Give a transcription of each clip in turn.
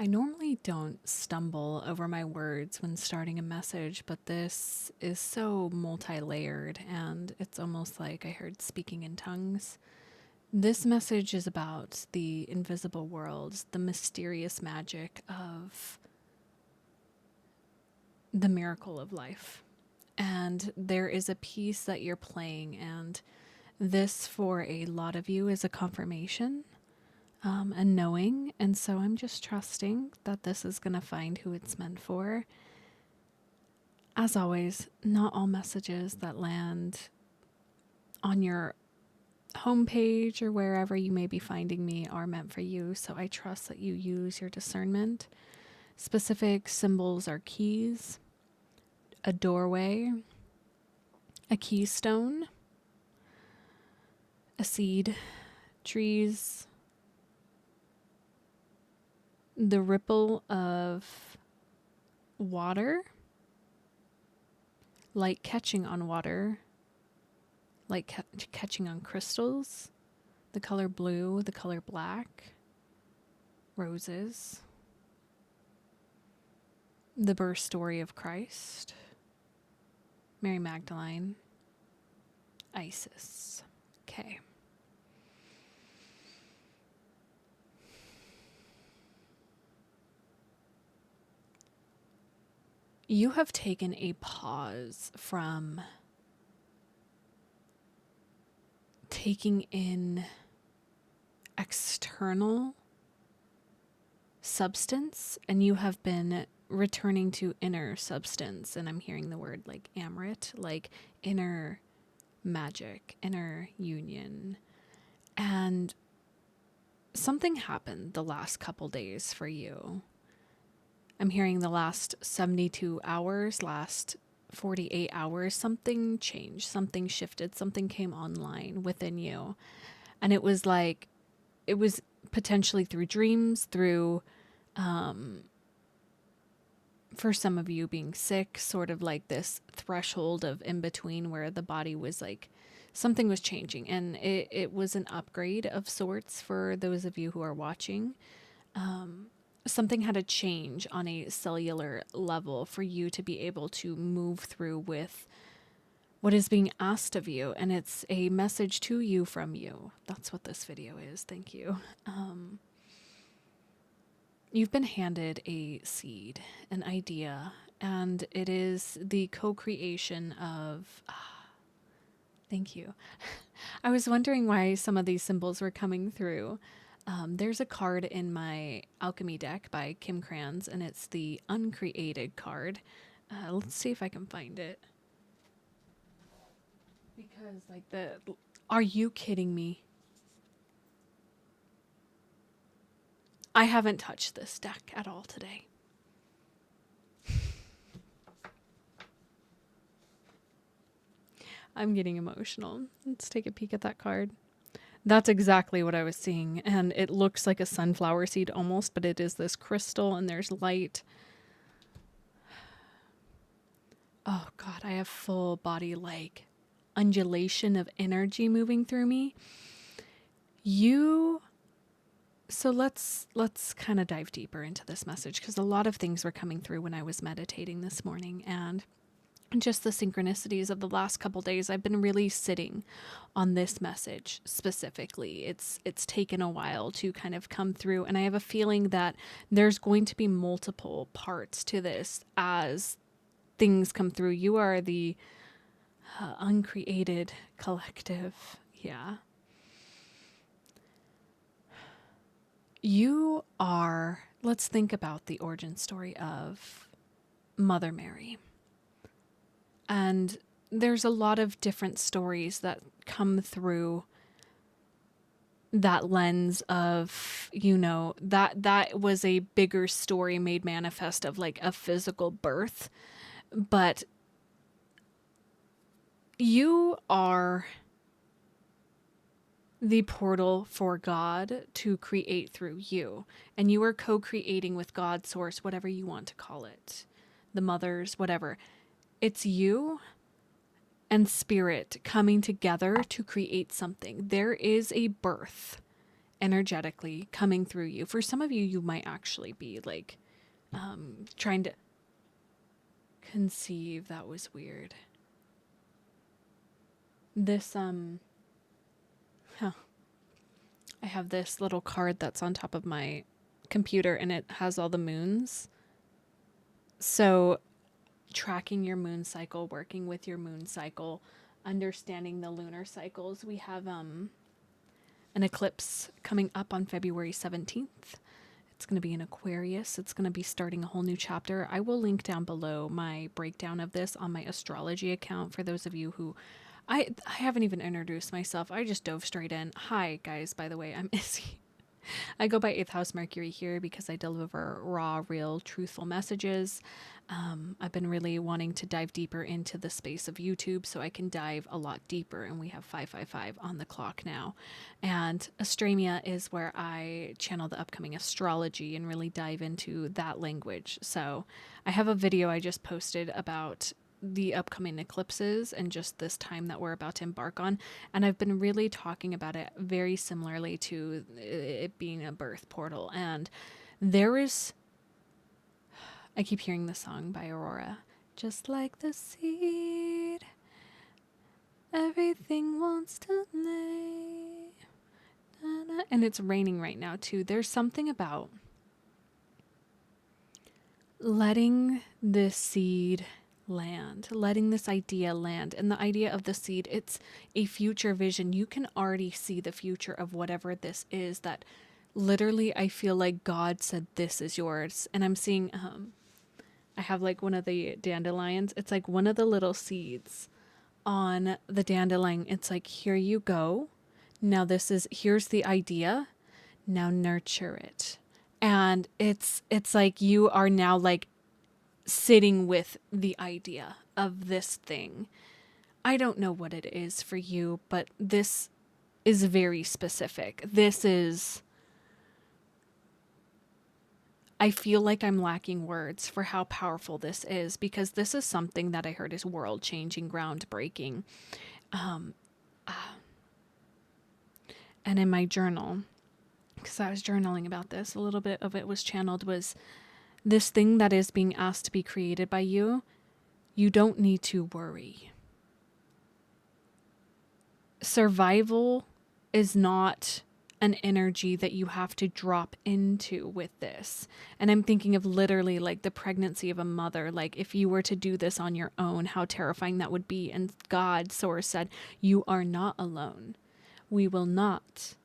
I normally don't stumble over my words when starting a message, but this is so multi-layered and it's almost like I heard speaking in tongues. This message is about the invisible worlds, the mysterious magic of the miracle of life. And there is a piece that you're playing, and this for a lot of you is a confirmation, a knowing. And so I'm just trusting that this is going to find who it's meant for. As always, not all messages that land on your homepage or wherever you may be finding me are meant for you. So I trust that you use your discernment. Specific symbols are keys, a doorway, a keystone, a seed, trees, the ripple of water, light catching on water, light catching on crystals, the color blue, the color black, roses, the birth story of Christ, Mary Magdalene, Isis. Okay. You have taken a pause from taking in external substance, and you have been returning to inner substance. And I'm hearing the word like Amrit, like inner magic, inner union. And something happened the last couple days for you. I'm hearing the last 72 hours, last 48 hours, something changed, something shifted, something came online within you. And it was like, it was potentially through dreams, through, for some of you being sick, sort of like this threshold of in between where the body was like, something was changing. And it was an upgrade of sorts for those of you who are watching. Something had to change on a cellular level for you to be able to move through with what is being asked of you. And it's a message to you from you. That's what this video is. Thank you. You've been handed a seed, an idea, and it is the co-creation of... thank you. I was wondering why some of these symbols were coming through. There's a card in my alchemy deck by Kim Kranz, and it's the Uncreated card. Let's see if I can find it. Because, like, are you kidding me? I haven't touched this deck at all today. I'm getting emotional. Let's take a peek at that card. That's exactly what I was seeing, and it looks like a sunflower seed almost, but it is this crystal, and there's light. Oh God, I have full body like undulation of energy moving through me. So let's kind of dive deeper into this message, because a lot of things were coming through when I was meditating this morning, and just the synchronicities of the last couple days. I've been really sitting on this message specifically. It's taken a while to kind of come through, and I have a feeling that there's going to be multiple parts to this as things come through. You are the uncreated collective. Yeah. You are, let's think about the origin story of Mother Mary. And there's a lot of different stories that come through that lens of, that was a bigger story made manifest of like a physical birth. But you are the portal for God to create through you. And you are co-creating with God, source, whatever you want to call it. The mothers, whatever. It's you and spirit coming together to create something. There is a birth, energetically coming through you. For some of you, you might actually be like trying to conceive. That was weird. This, I have this little card that's on top of my computer and it has all the moons. So tracking your moon cycle, working with your moon cycle, understanding the lunar cycles. We have an eclipse coming up on February 17th. It's going to be in Aquarius. It's going to be starting a whole new chapter. I will link down below my breakdown of this on my astrology account for those of you who I haven't even introduced myself. I just dove straight in. Hi guys, by the way, I'm Izzy. I go by 8th House Mercury here because I deliver raw, real, truthful messages. I've been really wanting to dive deeper into the space of YouTube so I can dive a lot deeper, and we have 555 on the clock now. And Astremia is where I channel the upcoming astrology and really dive into that language. So I have a video I just posted about the upcoming eclipses and just this time that we're about to embark on, and I've been really talking about it very similarly to it being a birth portal. And there is, I keep hearing the song by Aurora, just like the seed, everything wants to lay, and it's raining right now too. There's something about letting this seed land, letting this idea land. And the idea of the seed, it's a future vision. You can already see the future of whatever this is, that literally I feel like God said, this is yours. And I'm seeing, I have like one of the dandelions. It's like one of the little seeds on the dandelion. It's like, here you go. Now here's the idea. Now nurture it. And it's like you are now like sitting with the idea of this thing. I don't know what it is for you, but this is very specific. I feel like I'm lacking words for how powerful this is, because this is something that I heard is world changing, groundbreaking. And in my journal, because I was journaling about this, a little bit of it was channeled, was this thing that is being asked to be created by you. You don't need to worry. Survival is not an energy that you have to drop into with this. And I'm thinking of literally like the pregnancy of a mother. Like if you were to do this on your own, how terrifying that would be. And God, source said, you are not alone. We will not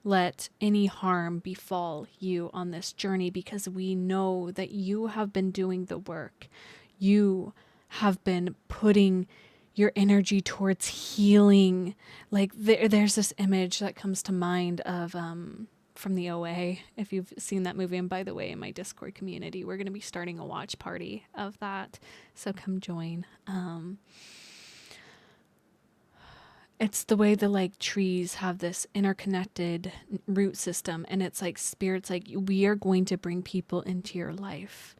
let any harm befall you on this journey, because we know that you have been doing the work. You have been putting your energy towards healing. Like there's this image that comes to mind of from the OA, if you've seen that movie. And by the way, in my Discord community, we're going to be starting a watch party of that, so come join. It's the way the like trees have this interconnected root system, and it's like spirits like, we are going to bring people into your life.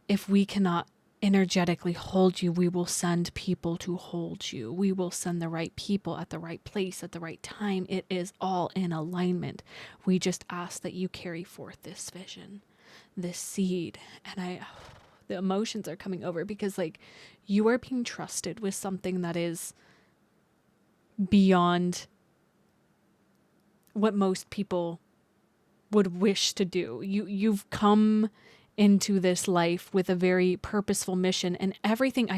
If we cannot energetically hold you, we will send people to hold you. We will send the right people at the right place at the right time. It is all in alignment. We just ask that you carry forth this vision, this seed. And the emotions are coming over, because like you are being trusted with something that is beyond what most people would wish to do. You've come into this life with a very purposeful mission, and everything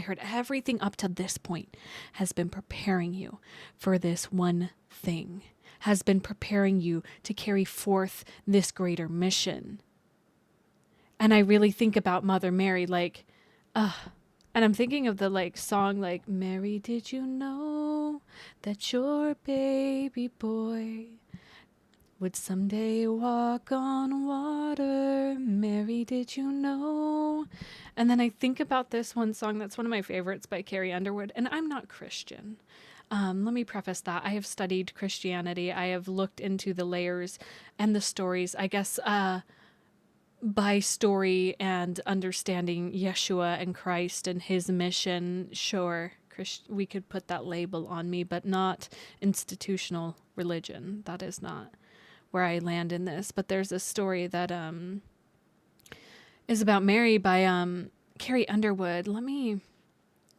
up to this point has been preparing you for this one thing, has been preparing you to carry forth this greater mission. And I really think about Mother Mary, like, and I'm thinking of the like song, like, Mary, did you know that your baby boy would someday walk on water? Mary, did you know? And then I think about this one song that's one of my favorites by Carrie Underwood, and I'm not Christian. Let me preface that. I have studied Christianity. I have looked into the layers and the stories, I guess, by story and understanding Yeshua and Christ and his mission. Sure, we could put that label on me, but not institutional religion. That is not where I land in this, but there's a story that is about Mary by Carrie Underwood. Let me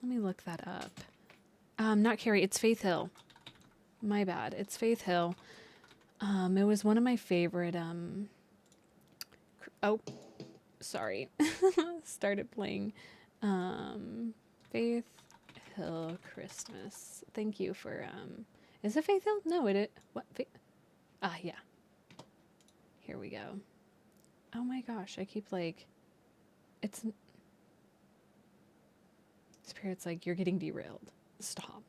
look that up. Not Carrie, it's Faith Hill. My bad. It's Faith Hill. It was one of my favorite oh, sorry. Started playing Faith Hill Christmas. Thank you for is it Faith Hill? No, what yeah. Here we go. Oh my gosh, I keep like it's Spirit's like you're getting derailed. Stop.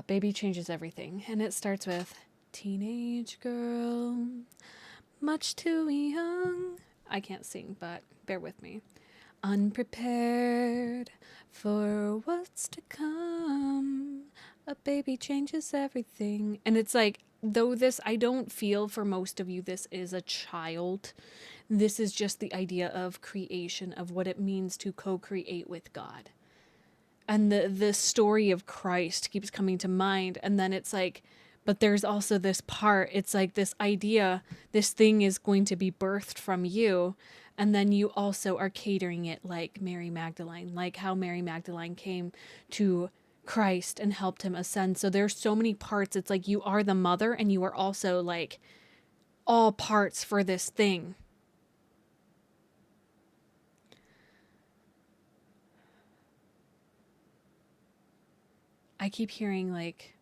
Baby changes everything, and it starts with teenage girl, much too young. I can't sing, but bear with me. Unprepared for what's to come, a baby changes everything. And it's like, though this, I don't feel for most of you, this is a child. This is just the idea of creation, of what it means to co-create with God. And the story of Christ keeps coming to mind. And then it's like, but there's also this part, it's like this idea, this thing is going to be birthed from you. And then you also are catering it like Mary Magdalene, like how Mary Magdalene came to Christ and helped him ascend. So there's so many parts. It's like you are the mother and you are also like all parts for this thing. I keep hearing like,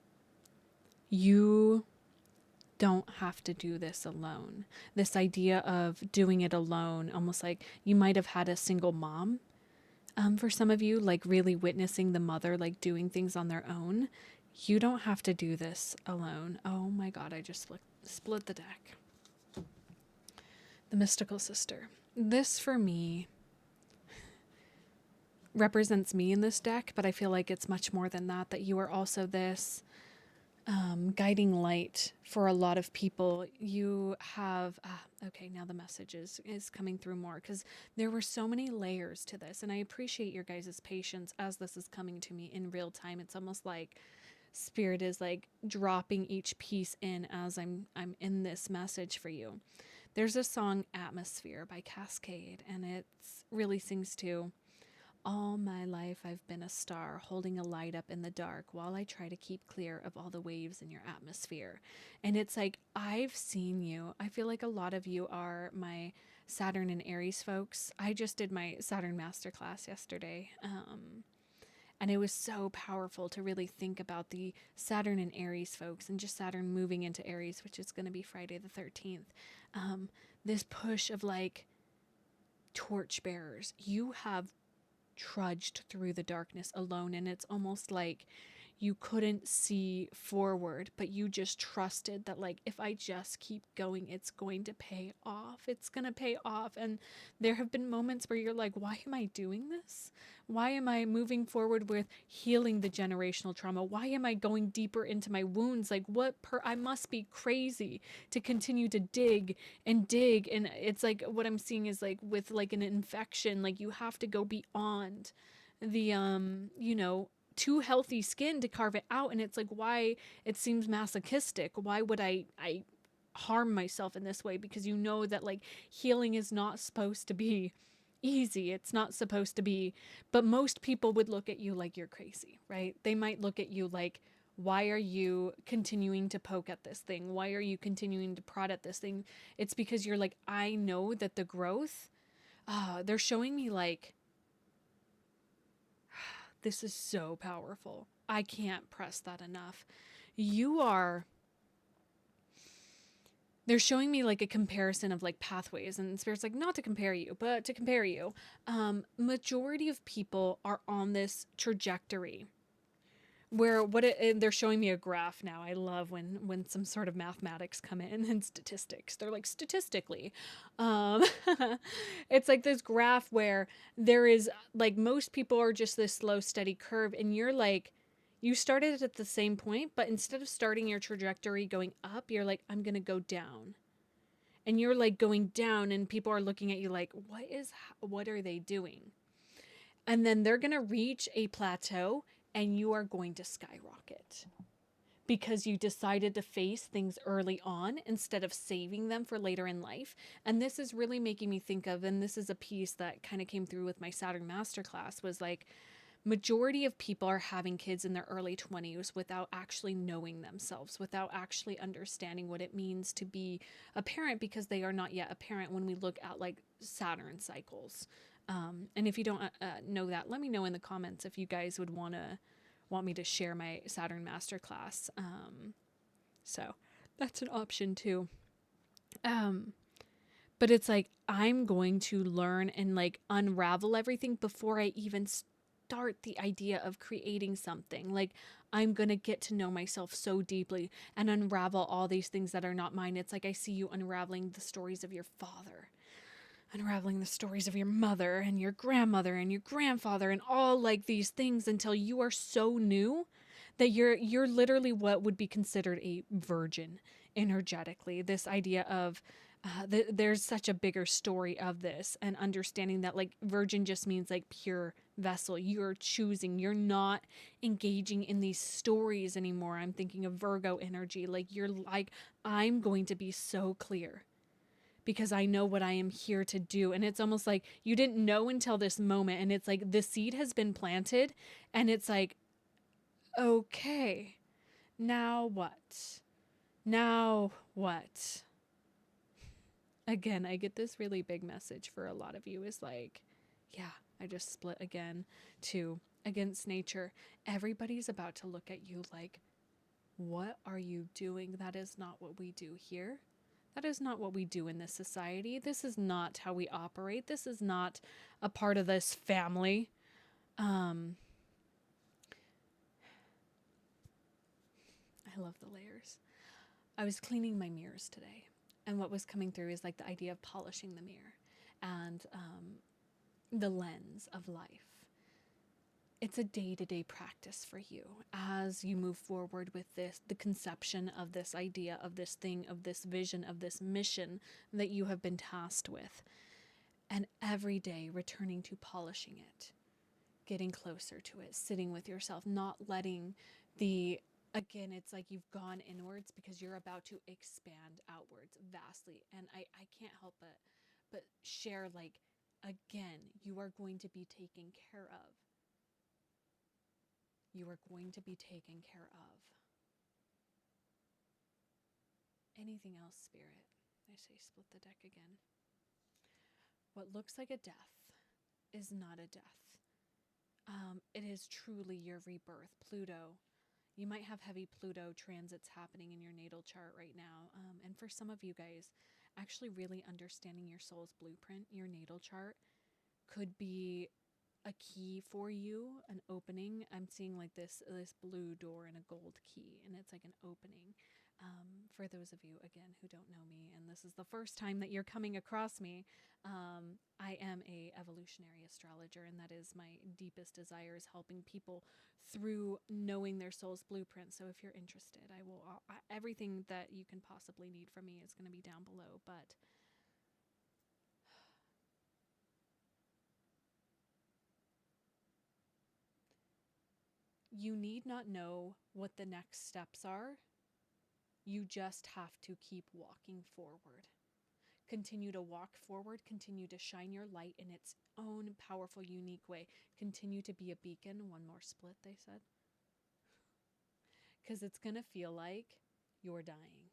you don't have to do this alone. This idea of doing it alone, almost like you might have had a single mom. For some of you, like really witnessing the mother like doing things on their own. You don't have to do this alone. Oh my God, I just split the deck. The mystical sister. This for me represents me in this deck, but I feel like it's much more than that, that you are also this guiding light for a lot of people. You have, okay, now the message is coming through more, because there were so many layers to this, and I appreciate your guys' patience as this is coming to me in real time. It's almost like Spirit is like dropping each piece in as I'm in this message for you. There's a song, Atmosphere by Cascade, and it really sings to, all my life I've been a star, holding a light up in the dark while I try to keep clear of all the waves in your atmosphere. And it's like, I've seen you. I feel like a lot of you are my Saturn and Aries folks. I just did my Saturn masterclass yesterday. And it was so powerful to really think about the Saturn and Aries folks, and just Saturn moving into Aries, which is going to be Friday the 13th. This push of like torchbearers. You have trudged through the darkness alone, and it's almost like you couldn't see forward, but you just trusted that like, if I just keep going, it's going to pay off. It's going to pay off. And there have been moments where you're like, why am I doing this? Why am I moving forward with healing the generational trauma? Why am I going deeper into my wounds? Like, I must be crazy to continue to dig and dig. And it's like, what I'm seeing is like with like an infection, like you have to go beyond the too healthy skin to carve it out. And it's like, why it seems masochistic. Why would I harm myself in this way? Because you know that like healing is not supposed to be easy. It's not supposed to be, but most people would look at you like you're crazy, right? They might look at you like, why are you continuing to poke at this thing? Why are you continuing to prod at this thing? It's because you're like, I know that the growth, they're showing me like, this is so powerful. I can't press that enough. They're showing me like a comparison of like pathways, and Spirit's like, not to compare you, but to compare you. Majority of people are on this trajectory where they're showing me a graph now. I love when some sort of mathematics come in and statistics. They're like, statistically, it's like this graph where there is like, most people are just this slow, steady curve, and you're like, you started at the same point, but instead of starting your trajectory going up, you're like, I'm gonna go down. And you're like going down, and people are looking at you like, what are they doing? And then they're gonna reach a plateau, and you are going to skyrocket because you decided to face things early on instead of saving them for later in life. And this is really making me think of, and this is a piece that kind of came through with my Saturn masterclass, was like, majority of people are having kids in their early 20s without actually knowing themselves, without actually understanding what it means to be a parent, because they are not yet a parent when we look at like Saturn cycles. And if you don't know that, let me know in the comments if you guys would want me to share my Saturn masterclass. So that's an option too. But it's like, I'm going to learn and like unravel everything before I even start the idea of creating something. Like, I'm going to get to know myself so deeply and unravel all these things that are not mine. It's like I see you unraveling the stories of your father, unraveling the stories of your mother and your grandmother and your grandfather and all like these things until you are so new that you're literally what would be considered a virgin energetically. This idea of there's such a bigger story of this, and understanding that like virgin just means like pure vessel. You're choosing, you're not engaging in these stories anymore. I'm thinking of Virgo energy. Like, you're like, I'm going to be so clear because I know what I am here to do. And it's almost like you didn't know until this moment. And it's like the seed has been planted, and it's like, okay, now what? Now what? Again, I get this really big message for a lot of you is like, yeah, I just split again to against nature. Everybody's about to look at you like, what are you doing? That is not what we do here. That is not what we do in this society. This is not how we operate. This is not a part of this family. I love the layers. I was cleaning my mirrors today, and what was coming through is like the idea of polishing the mirror and the lens of life. It's a day-to-day practice for you as you move forward with this, the conception of this idea, of this thing, of this vision, of this mission that you have been tasked with. And every day returning to polishing it, getting closer to it, sitting with yourself, not letting again, it's like you've gone inwards because you're about to expand outwards vastly. And I can't help but share, like, again, you are going to be taken care of. You are going to be taken care of. Anything else, Spirit? I say split the deck again. What looks like a death is not a death. It is truly your rebirth. Pluto. You might have heavy Pluto transits happening in your natal chart right now. And for some of you guys, actually really understanding your soul's blueprint, your natal chart, could be a key for you, an opening. I'm seeing like this blue door and a gold key, and it's like an opening. For those of you, again, who don't know me, and this is the first time that you're coming across me, I am a evolutionary astrologer, and that is my deepest desire, is helping people through knowing their soul's blueprint. So if you're interested, I will, everything that you can possibly need from me is going to be down below. But you need not know what the next steps are. You just have to keep walking forward. Continue to walk forward. Continue to shine your light in its own powerful, unique way. Continue to be a beacon. One more split, they said. Because it's going to feel like you're dying.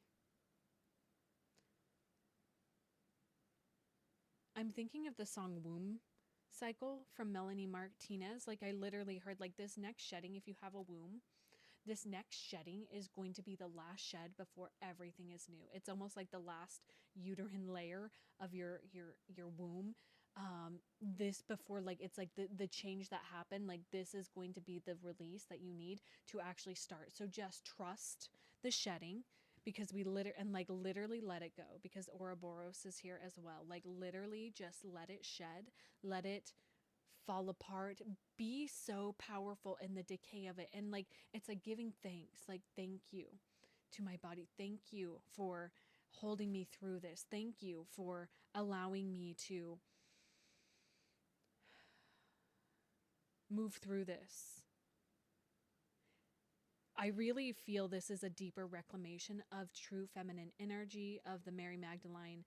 I'm thinking of the song Womb Cycle from Melanie Martinez. Like, I literally heard like this next shedding, if you have a womb, this next shedding is going to be the last shed before everything is new. It's almost like the last uterine layer of your womb. This before, like, it's like the change that happened, like this is going to be the release that you need to actually start. So just trust the shedding, because we literally let it go, because Ouroboros is here as well. Like, literally just let it shed, let it fall apart, be so powerful in the decay of it. And like, it's like giving thanks, like, thank you to my body, thank you for holding me through this, thank you for allowing me to move through this. I really feel this is a deeper reclamation of true feminine energy, of the Mary Magdalene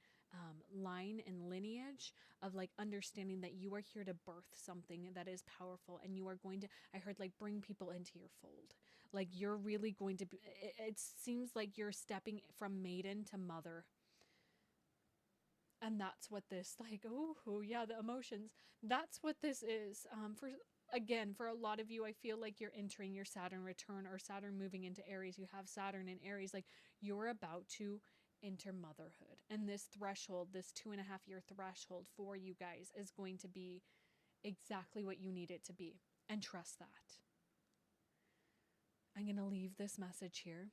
line and lineage, of like understanding that you are here to birth something that is powerful, and you are going to, I heard like bring people into your fold. Like you're really going to, it seems like you're stepping from maiden to mother. And that's what this, like, oh yeah, the emotions, that's what this is. For again, for a lot of you, I feel like you're entering your Saturn return, or Saturn moving into Aries. You have Saturn in Aries. Like you're about to enter motherhood, and this threshold, this 2.5 year threshold for you guys, is going to be exactly what you need it to be, and trust that. I'm going to leave this message here.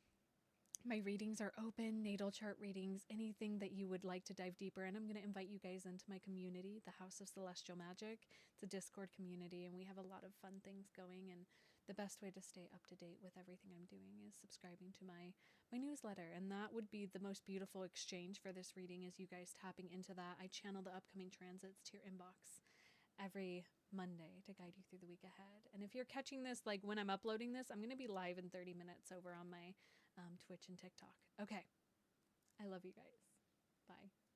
My readings are open, natal chart readings, anything that you would like to dive deeper. And I'm going to invite you guys into my community, the House of Celestial Magic. It's a Discord community, and we have a lot of fun things going. And the best way to stay up to date with everything I'm doing is subscribing to my newsletter. And that would be the most beautiful exchange for this reading, is you guys tapping into that. I channel the upcoming transits to your inbox every Monday to guide you through the week ahead. And if you're catching this like when I'm uploading this, I'm going to be live in 30 minutes over on my Twitch and TikTok. Okay. I love you guys. Bye.